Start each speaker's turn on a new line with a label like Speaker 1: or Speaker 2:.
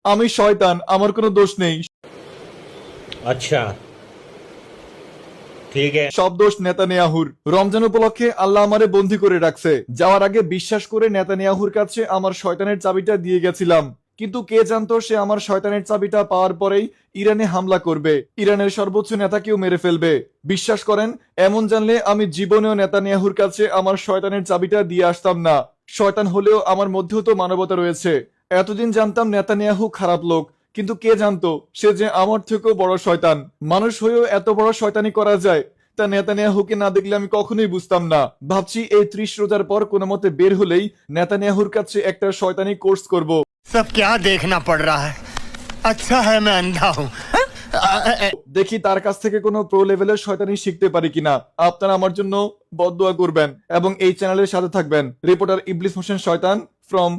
Speaker 1: আমি শয়তান, আমার কোনো দোষ নেই।
Speaker 2: अच्छा ठीक है।
Speaker 1: সব দোষ নেতানিয়াহুর। রমজান উপলক্ষে আল্লাহ আমারে বন্দী করে রাখছে। যাওয়ার আগে বিশ্বাস করে নেতানিয়াহুর কাছে আমার শয়তানের চাবিটা দিয়ে গেছিলাম। কিন্তু কে জানতো সে আমার শয়তানের চাবিটা পাওয়ার পরেই ইরানে হামলা করবে, ইরানের সর্বোচ্চ নেতাকেও মেরে ফেলবে। বিশ্বাস করেন, এমন জানলে আমি জীবনেও নেতানিয়াহুর কাছে আমার শয়তানের চাবিটা দিয়ে আসতাম না। শয়তান হলেও আমার মধ্যেও তো মানবতা রয়েছে। এতদিন জানতাম নেতানিয়াহু খারাপ লোক, কিন্তু কে জানতো সে যে আমার থেকেও বড় শয়তান। মানুষ হয়েও এত বড় শয়তানি করা যায়, তা নেতানিয়াহুকে না দেখলে আমি কখনোই বুঝতাম না। ভাবছি এই 30 রোজার পর কোনো মতে বের হলেই নেতানিয়াহুর কাছে একটা শয়তানি কোর্স করব।
Speaker 3: सब क्या देखना पड़ रहा है। अच्छा है मैं अंधा हूँ।
Speaker 1: দেখি তার কাছ থেকে কোনো প্রো লেভেলের শয়তানি শিখতে পারি কিনা। আপনারা আমার জন্য বদদোয়া করবেন এবং এই চ্যানেলের সাথে থাকবেন। রিপোর্টার ইবলিস হোসেন শয়তান ফ্রম